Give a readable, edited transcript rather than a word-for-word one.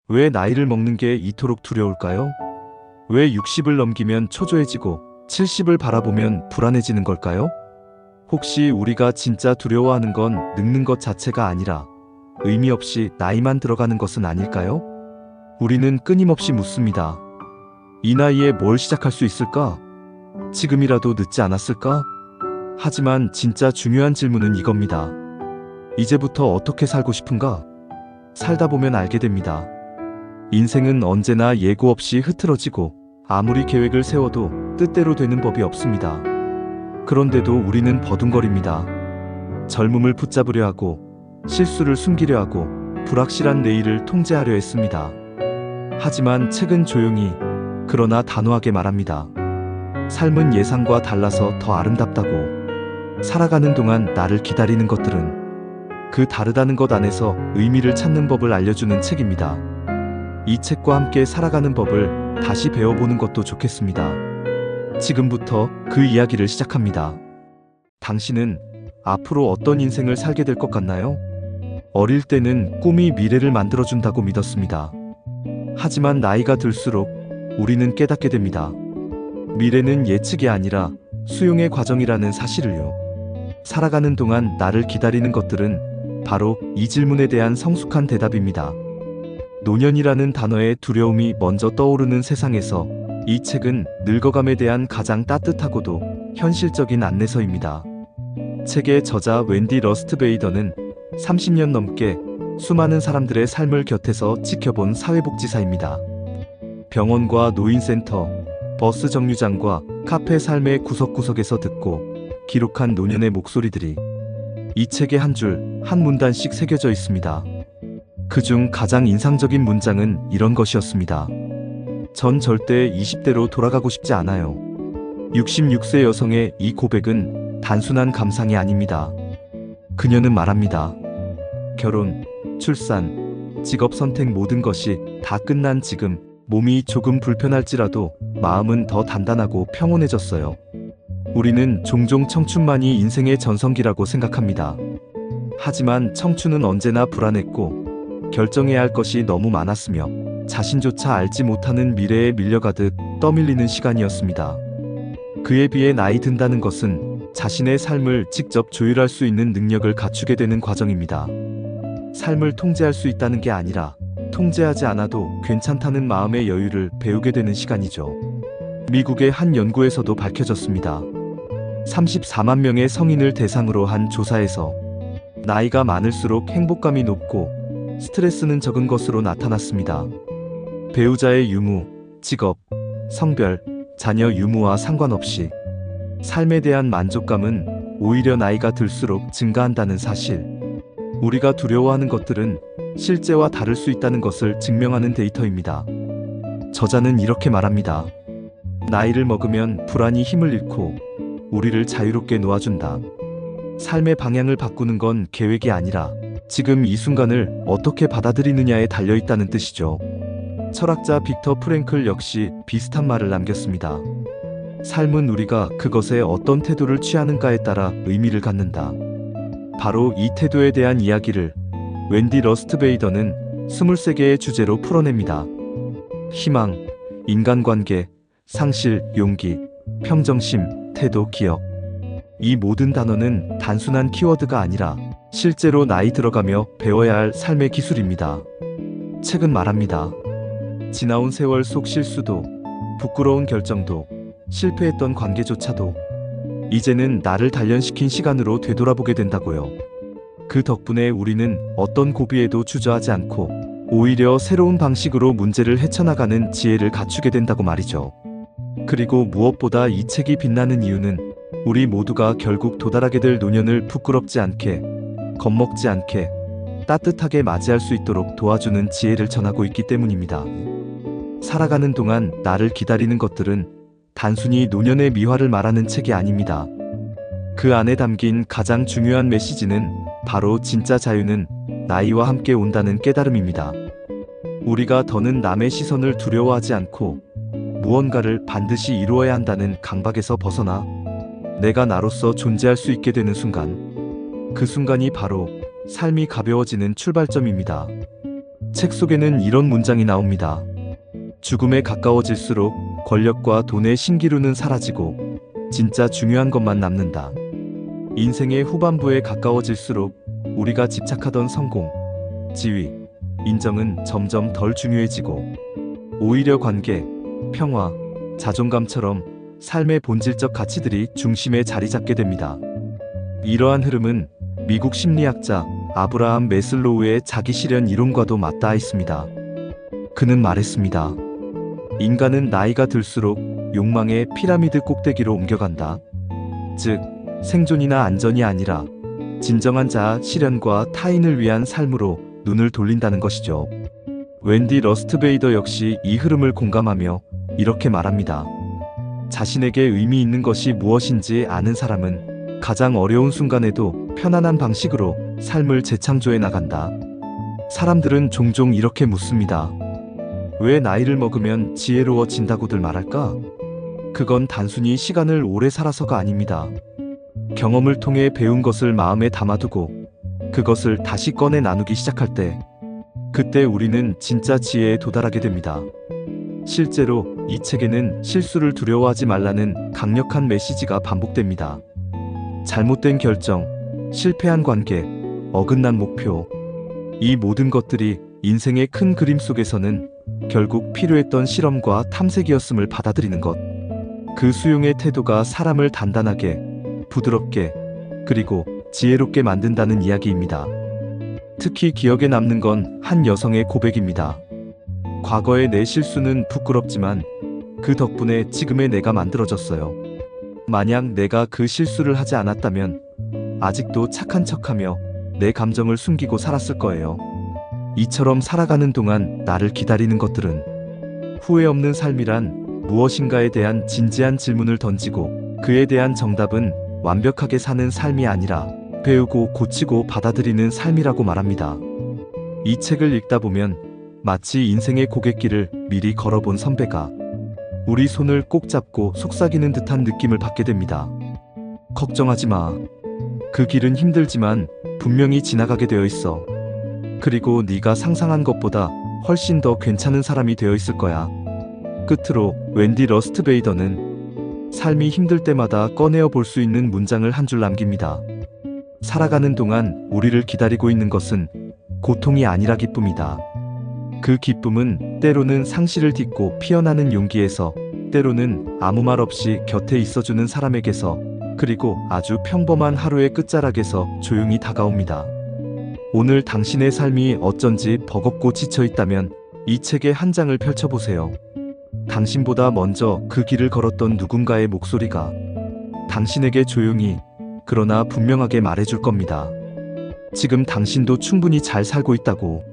왜 나이를 먹는 게 이토록 두려울까요? 왜 60을 넘기면 초조해지고 70을 바라보면 불안해지는 걸까요? 혹시 우리가 진짜 두려워하는 건 늙는 것 자체가 아니라 의미 없이 나이만 들어가는 것은 아닐까요? 우리는 끊임없이 묻습니다. 이 나이에 뭘 시작할 수 있을까? 지금이라도 늦지 않았을까? 하지만 진짜 중요한 질문은 이겁니다. 이제부터 어떻게 살고 싶은가? 살다 보면 알게 됩니다. 인생은 언제나 예고 없이 흐트러지고 아무리 계획을 세워도 뜻대로 되는 법이 없습니다. 그런데도 우리는 버둥거립니다. 젊음을 붙잡으려 하고 실수를 숨기려 하고 불확실한 내일을 통제하려 했습니다. 하지만 책은 조용히 그러나 단호하게 말합니다. 삶은 예상과 달라서 더 아름답다고. 살아가는 동안 나를 기다리는 것들은 그 다르다는 것 안에서 의미를 찾는 법을 알려주는 책입니다. 이 책과 함께 살아가는 법을 다시 배워보는 것도 좋겠습니다. 지금부터 그 이야기를 시작합니다. 당신은 앞으로 어떤 인생을 살게 될 것 같나요? 어릴 때는 꿈이 미래를 만들어준다고 믿었습니다. 하지만 나이가 들수록 우리는 깨닫게 됩니다. 미래는 예측이 아니라 수용의 과정이라는 사실을요. 살아가는 동안 나를 기다리는 것들은 바로 이 질문에 대한 성숙한 대답입니다. 노년이라는 단어의 두려움이 먼저 떠오르는 세상에서 이 책은 늙어감에 대한 가장 따뜻하고도 현실적인 안내서입니다. 책의 저자 웬디 러스트베이더는 30년 넘게 수많은 사람들의 삶을 곁에서 지켜본 사회복지사입니다. 병원과 노인센터, 버스 정류장과 카페 삶의 구석구석에서 듣고 기록한 노년의 목소리들이 이 책에 한 줄, 한 문단씩 새겨져 있습니다. 그중 가장 인상적인 문장은 이런 것이었습니다. 전 절대 20대로 돌아가고 싶지 않아요. 66세 여성의 이 고백은 단순한 감상이 아닙니다. 그녀는 말합니다. 결혼, 출산, 직업 선택 모든 것이 다 끝난 지금 몸이 조금 불편할지라도 마음은 더 단단하고 평온해졌어요. 우리는 종종 청춘만이 인생의 전성기라고 생각합니다. 하지만 청춘은 언제나 불안했고 결정해야 할 것이 너무 많았으며 자신조차 알지 못하는 미래에 밀려가듯 떠밀리는 시간이었습니다. 그에 비해 나이 든다는 것은 자신의 삶을 직접 조율할 수 있는 능력을 갖추게 되는 과정입니다. 삶을 통제할 수 있다는 게 아니라 통제하지 않아도 괜찮다는 마음의 여유를 배우게 되는 시간이죠. 미국의 한 연구에서도 밝혀졌습니다. 34만 명의 성인을 대상으로 한 조사에서 나이가 많을수록 행복감이 높고 스트레스는 적은 것으로 나타났습니다. 배우자의 유무, 직업, 성별, 자녀 유무와 상관없이 삶에 대한 만족감은 오히려 나이가 들수록 증가한다는 사실. 우리가 두려워하는 것들은 실제와 다를 수 있다는 것을 증명하는 데이터입니다. 저자는 이렇게 말합니다. 나이를 먹으면 불안이 힘을 잃고 우리를 자유롭게 놓아준다. 삶의 방향을 바꾸는 건 계획이 아니라 지금 이 순간을 어떻게 받아들이느냐에 달려있다는 뜻이죠. 철학자 빅터 프랭클 역시 비슷한 말을 남겼습니다. 삶은 우리가 그것에 어떤 태도를 취하는가에 따라 의미를 갖는다. 바로 이 태도에 대한 이야기를 웬디 러스트베이더는 23개의 주제로 풀어냅니다. 희망, 인간관계, 상실, 용기, 평정심, 태도, 기억. 이 모든 단어는 단순한 키워드가 아니라 실제로 나이 들어가며 배워야 할 삶의 기술입니다. 책은 말합니다. 지나온 세월 속 실수도, 부끄러운 결정도, 실패했던 관계조차도 이제는 나를 단련시킨 시간으로 되돌아보게 된다고요. 그 덕분에 우리는 어떤 고비에도 주저하지 않고 오히려 새로운 방식으로 문제를 헤쳐나가는 지혜를 갖추게 된다고 말이죠. 그리고 무엇보다 이 책이 빛나는 이유는 우리 모두가 결국 도달하게 될 노년을 부끄럽지 않게, 겁먹지 않게, 따뜻하게 맞이할 수 있도록 도와주는 지혜를 전하고 있기 때문입니다. 살아가는 동안 나를 기다리는 것들은 단순히 노년의 미화를 말하는 책이 아닙니다. 그 안에 담긴 가장 중요한 메시지는 바로 진짜 자유는 나이와 함께 온다는 깨달음입니다. 우리가 더는 남의 시선을 두려워하지 않고 무언가를 반드시 이루어야 한다는 강박에서 벗어나 내가 나로서 존재할 수 있게 되는 순간, 그 순간이 바로 삶이 가벼워지는 출발점입니다. 책 속에는 이런 문장이 나옵니다. 죽음에 가까워질수록 권력과 돈의 신기루는 사라지고 진짜 중요한 것만 남는다. 인생의 후반부에 가까워질수록 우리가 집착하던 성공, 지위, 인정은 점점 덜 중요해지고 오히려 관계, 평화, 자존감처럼 삶의 본질적 가치들이 중심에 자리 잡게 됩니다. 이러한 흐름은 미국 심리학자 아브라함 매슬로우의 자기실현 이론과도 맞닿아 있습니다. 그는 말했습니다. 인간은 나이가 들수록 욕망의 피라미드 꼭대기로 옮겨간다. 즉, 생존이나 안전이 아니라 진정한 자아 실현과 타인을 위한 삶으로 눈을 돌린다는 것이죠. 웬디 러스트베이더 역시 이 흐름을 공감하며 이렇게 말합니다. 자신에게 의미 있는 것이 무엇인지 아는 사람은 가장 어려운 순간에도 편안한 방식으로 삶을 재창조해 나간다. 사람들은 종종 이렇게 묻습니다. 왜 나이를 먹으면 지혜로워진다고들 말할까? 그건 단순히 시간을 오래 살아서가 아닙니다. 경험을 통해 배운 것을 마음에 담아두고 그것을 다시 꺼내 나누기 시작할 때, 그때 우리는 진짜 지혜에 도달하게 됩니다. 실제로 이 책에는 실수를 두려워하지 말라는 강력한 메시지가 반복됩니다. 잘못된 결정, 실패한 관계, 어긋난 목표, 이 모든 것들이 인생의 큰 그림 속에서는 결국 필요했던 실험과 탐색이었음을 받아들이는 것. 그 수용의 태도가 사람을 단단하게, 부드럽게, 그리고 지혜롭게 만든다는 이야기입니다. 특히 기억에 남는 건 한 여성의 고백입니다. 과거의 내 실수는 부끄럽지만 그 덕분에 지금의 내가 만들어졌어요. 만약 내가 그 실수를 하지 않았다면 아직도 착한 척하며 내 감정을 숨기고 살았을 거예요. 이처럼 살아가는 동안 나를 기다리는 것들은 후회 없는 삶이란 무엇인가에 대한 진지한 질문을 던지고 그에 대한 정답은 완벽하게 사는 삶이 아니라 배우고 고치고 받아들이는 삶이라고 말합니다. 이 책을 읽다 보면 마치 인생의 고갯길을 미리 걸어본 선배가 우리 손을 꼭 잡고 속삭이는 듯한 느낌을 받게 됩니다. 걱정하지 마. 그 길은 힘들지만 분명히 지나가게 되어 있어. 그리고 네가 상상한 것보다 훨씬 더 괜찮은 사람이 되어 있을 거야. 끝으로 웬디 러스트베이더는 삶이 힘들 때마다 꺼내어 볼 수 있는 문장을 한 줄 남깁니다. 살아가는 동안 우리를 기다리고 있는 것은 고통이 아니라 기쁨이다. 그 기쁨은 때로는 상실을 딛고 피어나는 용기에서, 때로는 아무 말 없이 곁에 있어주는 사람에게서, 그리고 아주 평범한 하루의 끝자락에서 조용히 다가옵니다. 오늘 당신의 삶이 어쩐지 버겁고 지쳐 있다면 이 책의 한 장을 펼쳐보세요. 당신보다 먼저 그 길을 걸었던 누군가의 목소리가 당신에게 조용히, 그러나 분명하게 말해줄 겁니다. 지금 당신도 충분히 잘 살고 있다고.